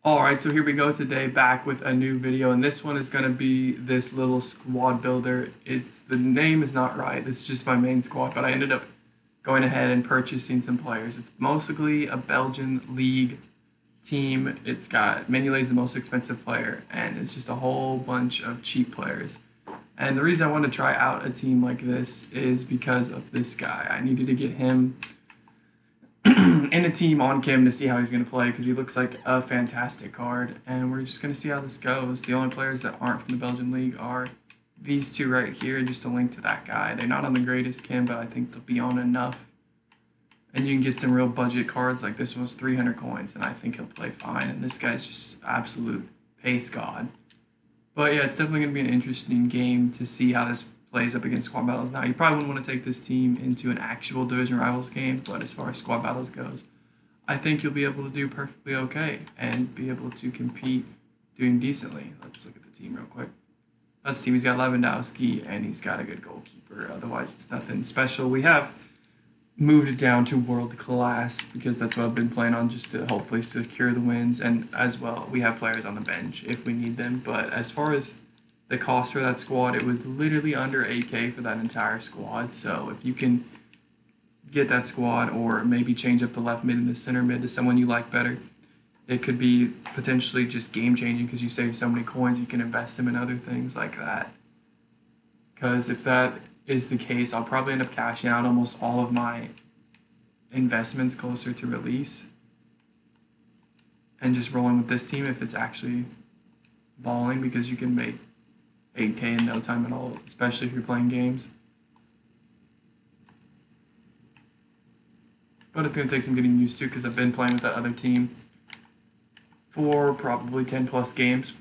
Alright, so here we go today, back with a new video, and this one is going to be this little squad builder. The name is not right, it's just my main squad, but I ended up going ahead and purchasing some players. It's mostly a Belgian league team. It's got Manuel's the most expensive player, and it's just a whole bunch of cheap players. And the reason I wanted to try out a team like this is because of this guy. I needed to get him in a team on Kim to see how he's going to play because he looks like a fantastic card, and we're just going to see how this goes. The only players that aren't from the Belgian League are these two right here, just a link to that guy. They're not on the greatest Kim, but I think they'll be on enough. And you can get some real budget cards, like this one was 300 coins, and I think he'll play fine. And this guy's just absolute pace god. But yeah, it's definitely going to be an interesting game to see how this plays up against squad battles. Now, you probably wouldn't want to take this team into an actual division rivals game, but as far as squad battles goes, I think you'll be able to do perfectly okay and be able to compete doing decently. Let's look at the team real quick. That's the team. He's got Lewandowski, and he's got a good goalkeeper. Otherwise, it's nothing special. We have moved it down to world class because that's what I've been playing on, just to hopefully secure the wins. And as well, we have players on the bench if we need them. But as far as the cost for that squad, it was literally under 8K for that entire squad. So if you can get that squad, or maybe change up the left mid and the center mid to someone you like better, it could be potentially just game changing because you save so many coins, you can invest them in other things like that. Because if that is the case, I'll probably end up cashing out almost all of my investments closer to release and just rolling with this team if it's actually balling, because you can make 8K in no time at all, especially if you're playing games. But it's going to take some getting used to because I've been playing with that other team for probably 10 plus games.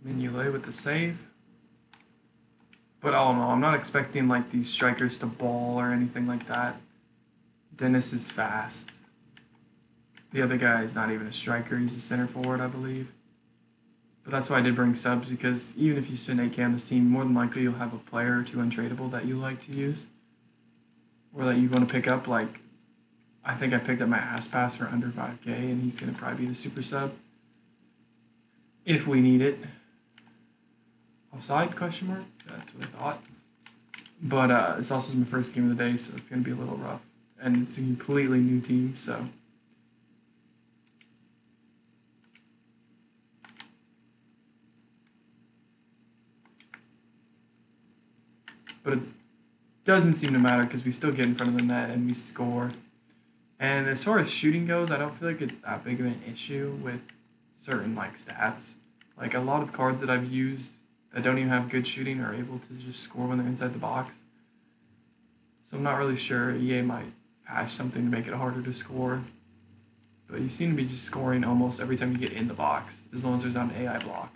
Manuel with the save. But all in all, I'm not expecting like these strikers to ball or anything like that. Dennis is fast. The other guy is not even a striker, he's a center forward, I believe. But that's why I did bring subs, because even if you spend 8K on this team, more than likely you'll have a player or two untradeable that you like to use. Or that you want to pick up. Like, I think I picked up my ass pass for under 5K, and he's going to probably be the super sub if we need it. Offside, question mark? That's what I thought. But this also is my first game of the day, so it's going to be a little rough. And it's a completely new team, so. But it doesn't seem to matter because we still get in front of the net and we score. And as far as shooting goes, I don't feel like it's that big of an issue with certain like stats. Like, a lot of cards that I've used that don't even have good shooting are able to just score when they're inside the box. So I'm not really sure. EA might patch something to make it harder to score. But you seem to be just scoring almost every time you get in the box, as long as there's not an AI block.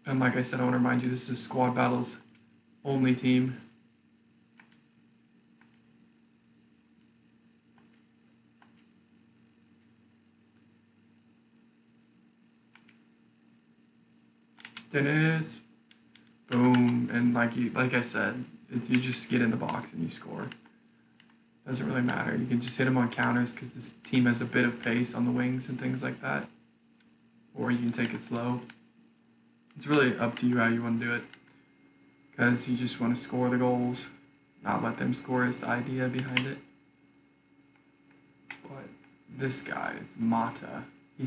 And like I said, I want to remind you, this is squad battles only team. Dennis, boom, and like I said, you just get in the box and you score. Doesn't really matter. You can just hit them on counters because this team has a bit of pace on the wings and things like that. Or you can take it slow. It's really up to you how you want to do it, because you just want to score the goals, not let them score is the idea behind it. But this guy, it's Mata. He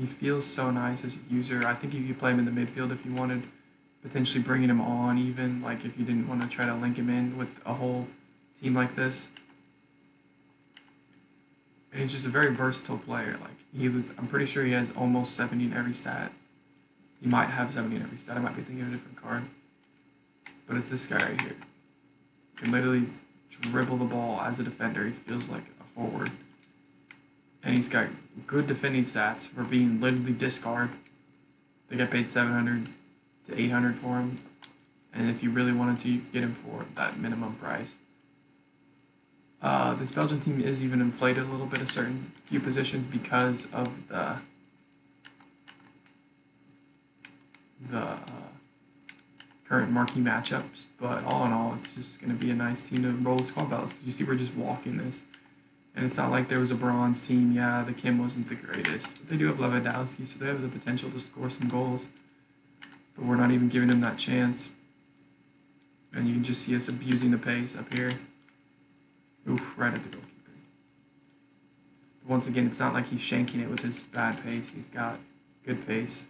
feels so nice as a user. I think you could play him in the midfield if you wanted, potentially bringing him on even, like if you didn't want to try to link him in with a whole team like this. And he's just a very versatile player. I'm pretty sure he has almost 70 in every stat. He might have 70 in every stat. I might be thinking of a different card. But it's this guy right here. He can literally dribble the ball as a defender. He feels like a forward. And he's got good defending stats for being literally discard. They got paid 700 to 800 for him. And if you really wanted to, you could get him for that minimum price. this Belgian team is even inflated a little bit, a certain few positions, because of the current marquee matchups. But all in all, it's just going to be a nice team to roll the squad battles. You see, we're just walking this. And it's not like there was a bronze team. Yeah, the Kim wasn't the greatest. But they do have Lewandowski, so they have the potential to score some goals. But we're not even giving them that chance. And you can just see us abusing the pace up here. Oof, right at the goalkeeper. Once again, it's not like he's shanking it with his bad pace. He's got good pace.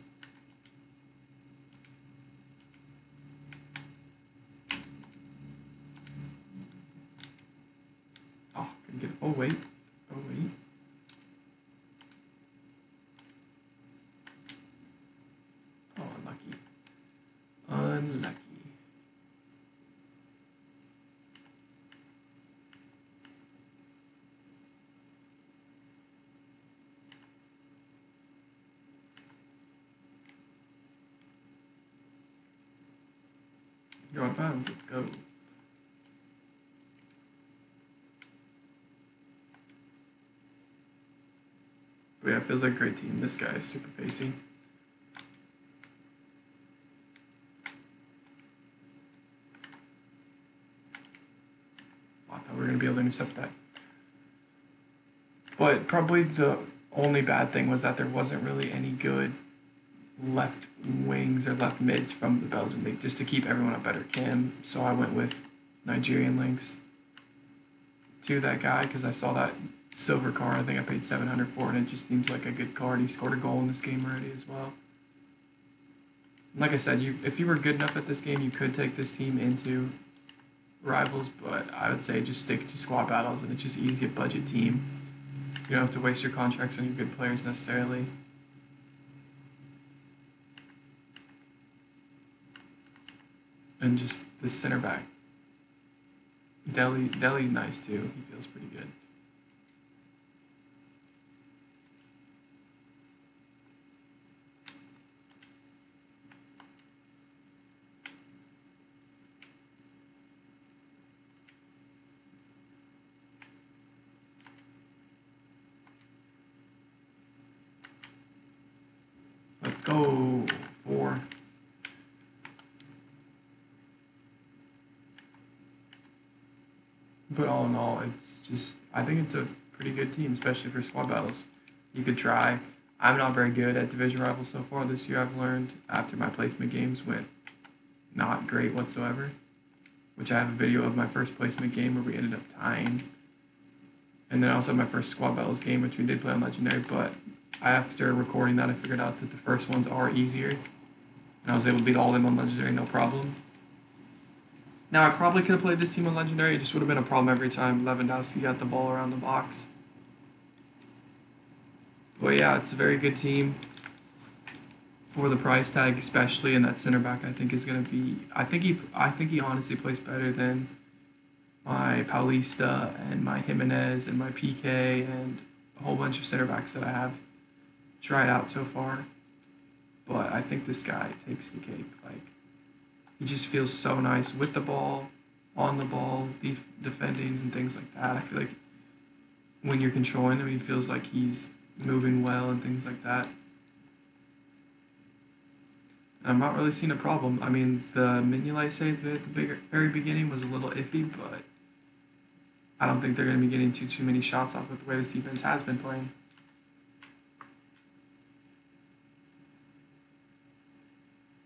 Oh, couldn't get it. Oh, wait. Oh, wait. Oh, unlucky. Unlucky. Go on bounds. Let's go. But yeah, it feels like a great team. This guy is super pacey. I thought we were going to be able to intercept that. But probably the only bad thing was that there wasn't really any good left wings or left mids from the Belgian league, just to keep everyone up better Kim. So I went with Nigerian links to that guy because I saw that silver card. I think I paid 700 for it, and it just seems like a good card. He scored a goal in this game already as well. Like I said, if you were good enough at this game, you could take this team into rivals, but I would say just stick to squad battles, and it's just easy, a budget team. You don't have to waste your contracts on your good players necessarily. And just the center back. Deli's nice too. He feels pretty good. Let's go. 4. But all in all, it's just, I think it's a pretty good team, especially for squad battles. You could try. I'm not very good at division rivals so far this year, I've learned, after my placement games went not great whatsoever. Which I have a video of my first placement game where we ended up tying. And then also my first squad battles game, which we did play on Legendary, but after recording that, I figured out that the first ones are easier. And I was able to beat all of them on Legendary, no problem. Now, I probably could have played this team on Legendary. It just would have been a problem every time Lewandowski got the ball around the box. But yeah, it's a very good team for the price tag, especially, and that center back I think is going to be. I think he honestly plays better than my Paulista and my Jimenez and my PK and a whole bunch of center backs that I have tried out so far. But I think this guy takes the cake. Like, he just feels so nice with the ball, on the ball, defending and things like that. I feel like when you're controlling him, he feels like he's moving well and things like that. I'm not really seeing a problem. I mean, the Mignolet save at the very beginning was a little iffy, but I don't think they're going to be getting too many shots off with the way this defense has been playing.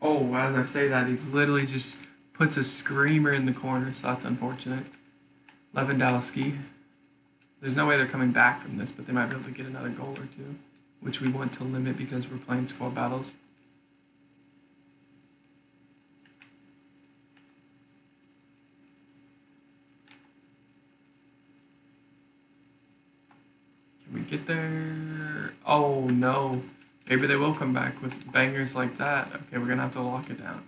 Oh, as I say that, he literally just puts a screamer in the corner, so that's unfortunate. Lewandowski. There's no way they're coming back from this, but they might be able to get another goal or two, which we want to limit because we're playing squad battles. Can we get there? Oh, no. Maybe they will come back with bangers like that. Okay, we're going to have to lock it down.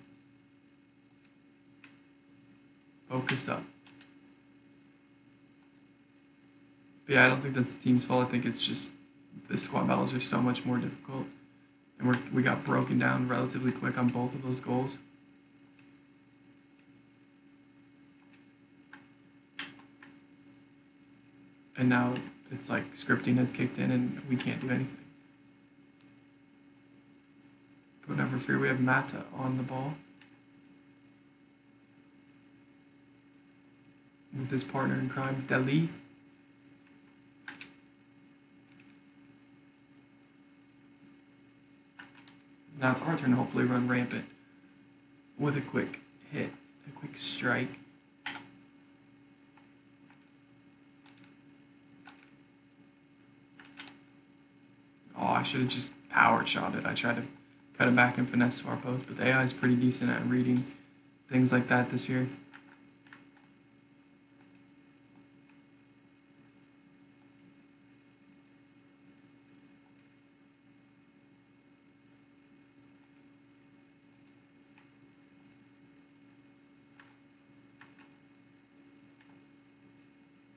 Focus up. But yeah, I don't think that's the team's fault. I think it's just the squad battles are so much more difficult. And we got broken down relatively quick on both of those goals. and now it's like scripting has kicked in and we can't do anything. But never fear, we have Mata on the ball with his partner in crime, Deli. Now it's our turn to hopefully run rampant with a quick hit, a quick strike. Oh, I should have just power shot it. I tried to cut it back and finesse far post, but the AI is pretty decent at reading things like that this year.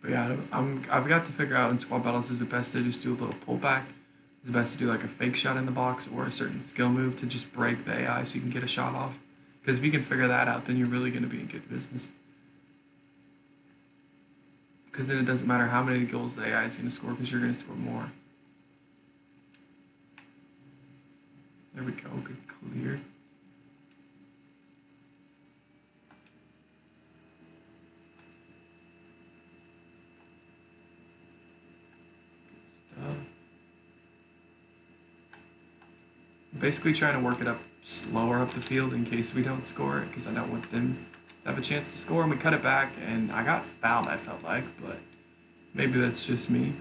But yeah, I've got to figure out in squad battles, is it best to just do a little pullback? Is it best to do like a fake shot in the box or a certain skill move to just break the AI so you can get a shot off? Because if you can figure that out, then you're really going to be in good business. Because then it doesn't matter how many goals the AI is going to score, because you're going to score more. There we go, good clear. Basically trying to work it up slower up the field in case we don't score it, because I don't want them to have a chance to score. And we cut it back, and I got fouled, I felt like, but maybe that's just me.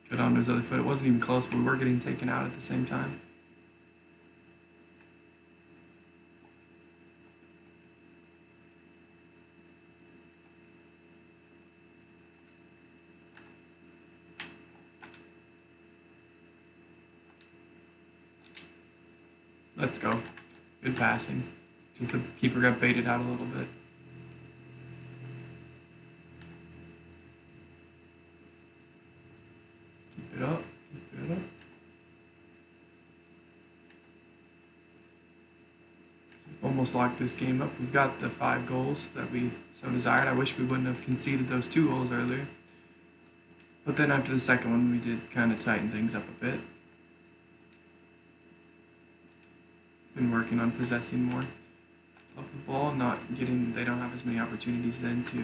Good on his other foot. It wasn't even close, but we were getting taken out at the same time. Let's go. Good passing. Just the keeper got baited out a little bit. Keep it up. Keep it up. Almost locked this game up. We've got the 5 goals that we so desired. I wish we wouldn't have conceded those 2 goals earlier. But then after the second one, we did kind of tighten things up a bit. Been working on possessing more of the ball, they don't have as many opportunities then to go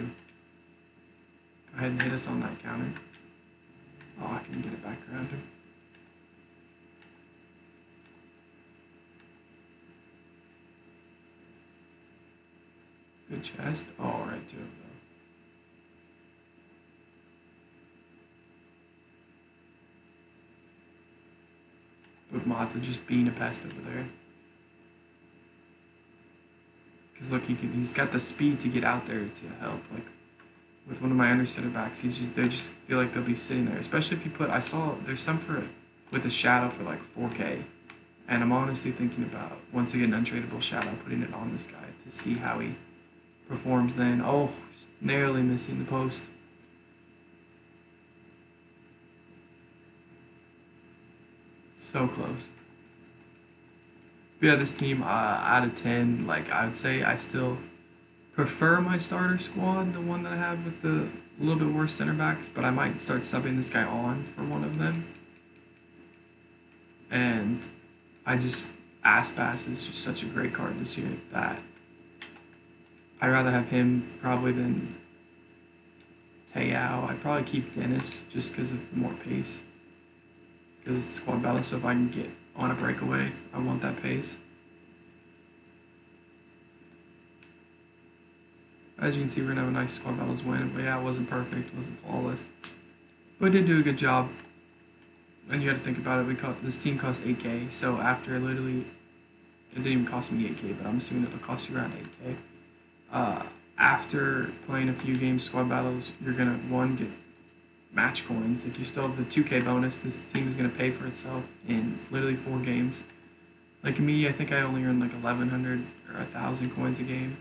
ahead and hit us on that counter. Oh, I can get it back around him. Good chest. Oh, right to it though. With Mata just being a pest over there. Because look, he's got the speed to get out there to help. Like with one of my under center backs, they just feel like they'll be sitting there. Especially if you put, I saw there's some with a shadow for like 4K, and I'm honestly thinking about once again untradeable shadow, putting it on this guy to see how he performs. Then narrowly missing the post. So close. Yeah, this team, out of 10, like, I would say I still prefer my starter squad, the one that I have with the little bit worse center backs, but I might start subbing this guy on for one of them. And Aspas is just such a great card this year that I'd rather have him probably than Te'ao. I'd probably keep Dennis just because of more pace. Because it's squad battle, so if I can get on a breakaway, I want that pace. As you can see, we're going to have a nice squad battles win. But yeah, it wasn't perfect, it wasn't flawless. But we did do a good job. And you got to think about it, this team cost 8K, so after literally, it didn't even cost me 8K, but I'm assuming it'll cost you around 8K. After playing a few games, squad battles, you're going to, get match coins. If you still have the 2K bonus, this team is going to pay for itself in literally 4 games. Like me, I think I only earned like 1,100 or 1,000 coins a game.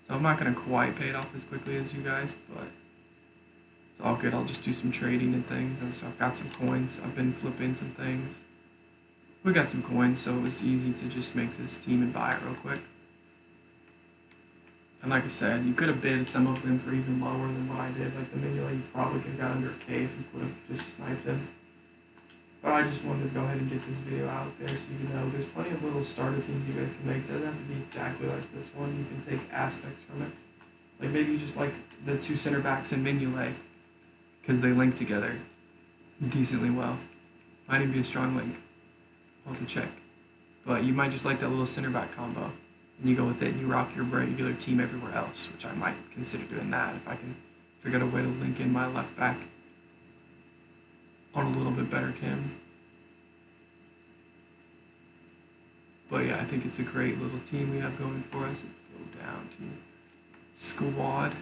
So I'm not going to quite pay it off as quickly as you guys, but it's all good. I'll just do some trading and things. And so I've got some coins. I've been flipping some things. We got some coins, so it was easy to just make this team and buy it real quick. And like I said, you could have bid some of them for even lower than what I did. Like the Mignolet, you probably could have got under a K if you would have just sniped him. But I just wanted to go ahead and get this video out there so you know there's plenty of little starter teams you guys can make. It doesn't have to be exactly like this one. You can take aspects from it. Like maybe you just like the two center backs in Mignolet because they link together decently well. Might even be a strong link. I'll have to check. But you might just like that little center back combo. And you go with it and you rock your regular team everywhere else, which I might consider doing that if I can figure out a way to link in my left back on a little bit better chem. But yeah, I think it's a great little team we have going for us. Let's go down to squad.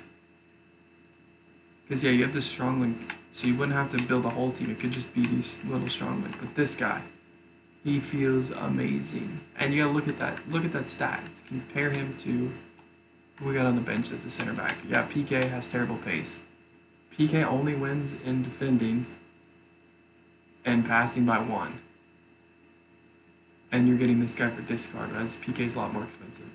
Because yeah, you have this strong link, so you wouldn't have to build a whole team. It could just be these little strong link. But this guy, he feels amazing. And you gotta look at that. Look at that stats. Compare him to who we got on the bench as the center back. Yeah, PK has terrible pace. PK only wins in defending and passing by 1. And you're getting this guy for discard, as PK's a lot more expensive.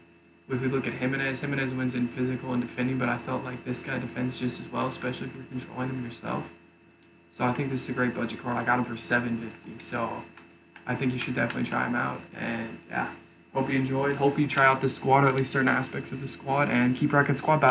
If we look at Jimenez wins in physical and defending, but I felt like this guy defends just as well, especially if you're controlling him yourself. So I think this is a great budget card. I got him for $750, so I think you should definitely try him out. And yeah, hope you enjoyed. Hope you try out this squad, or at least certain aspects of the squad, and keep wrecking squad battles.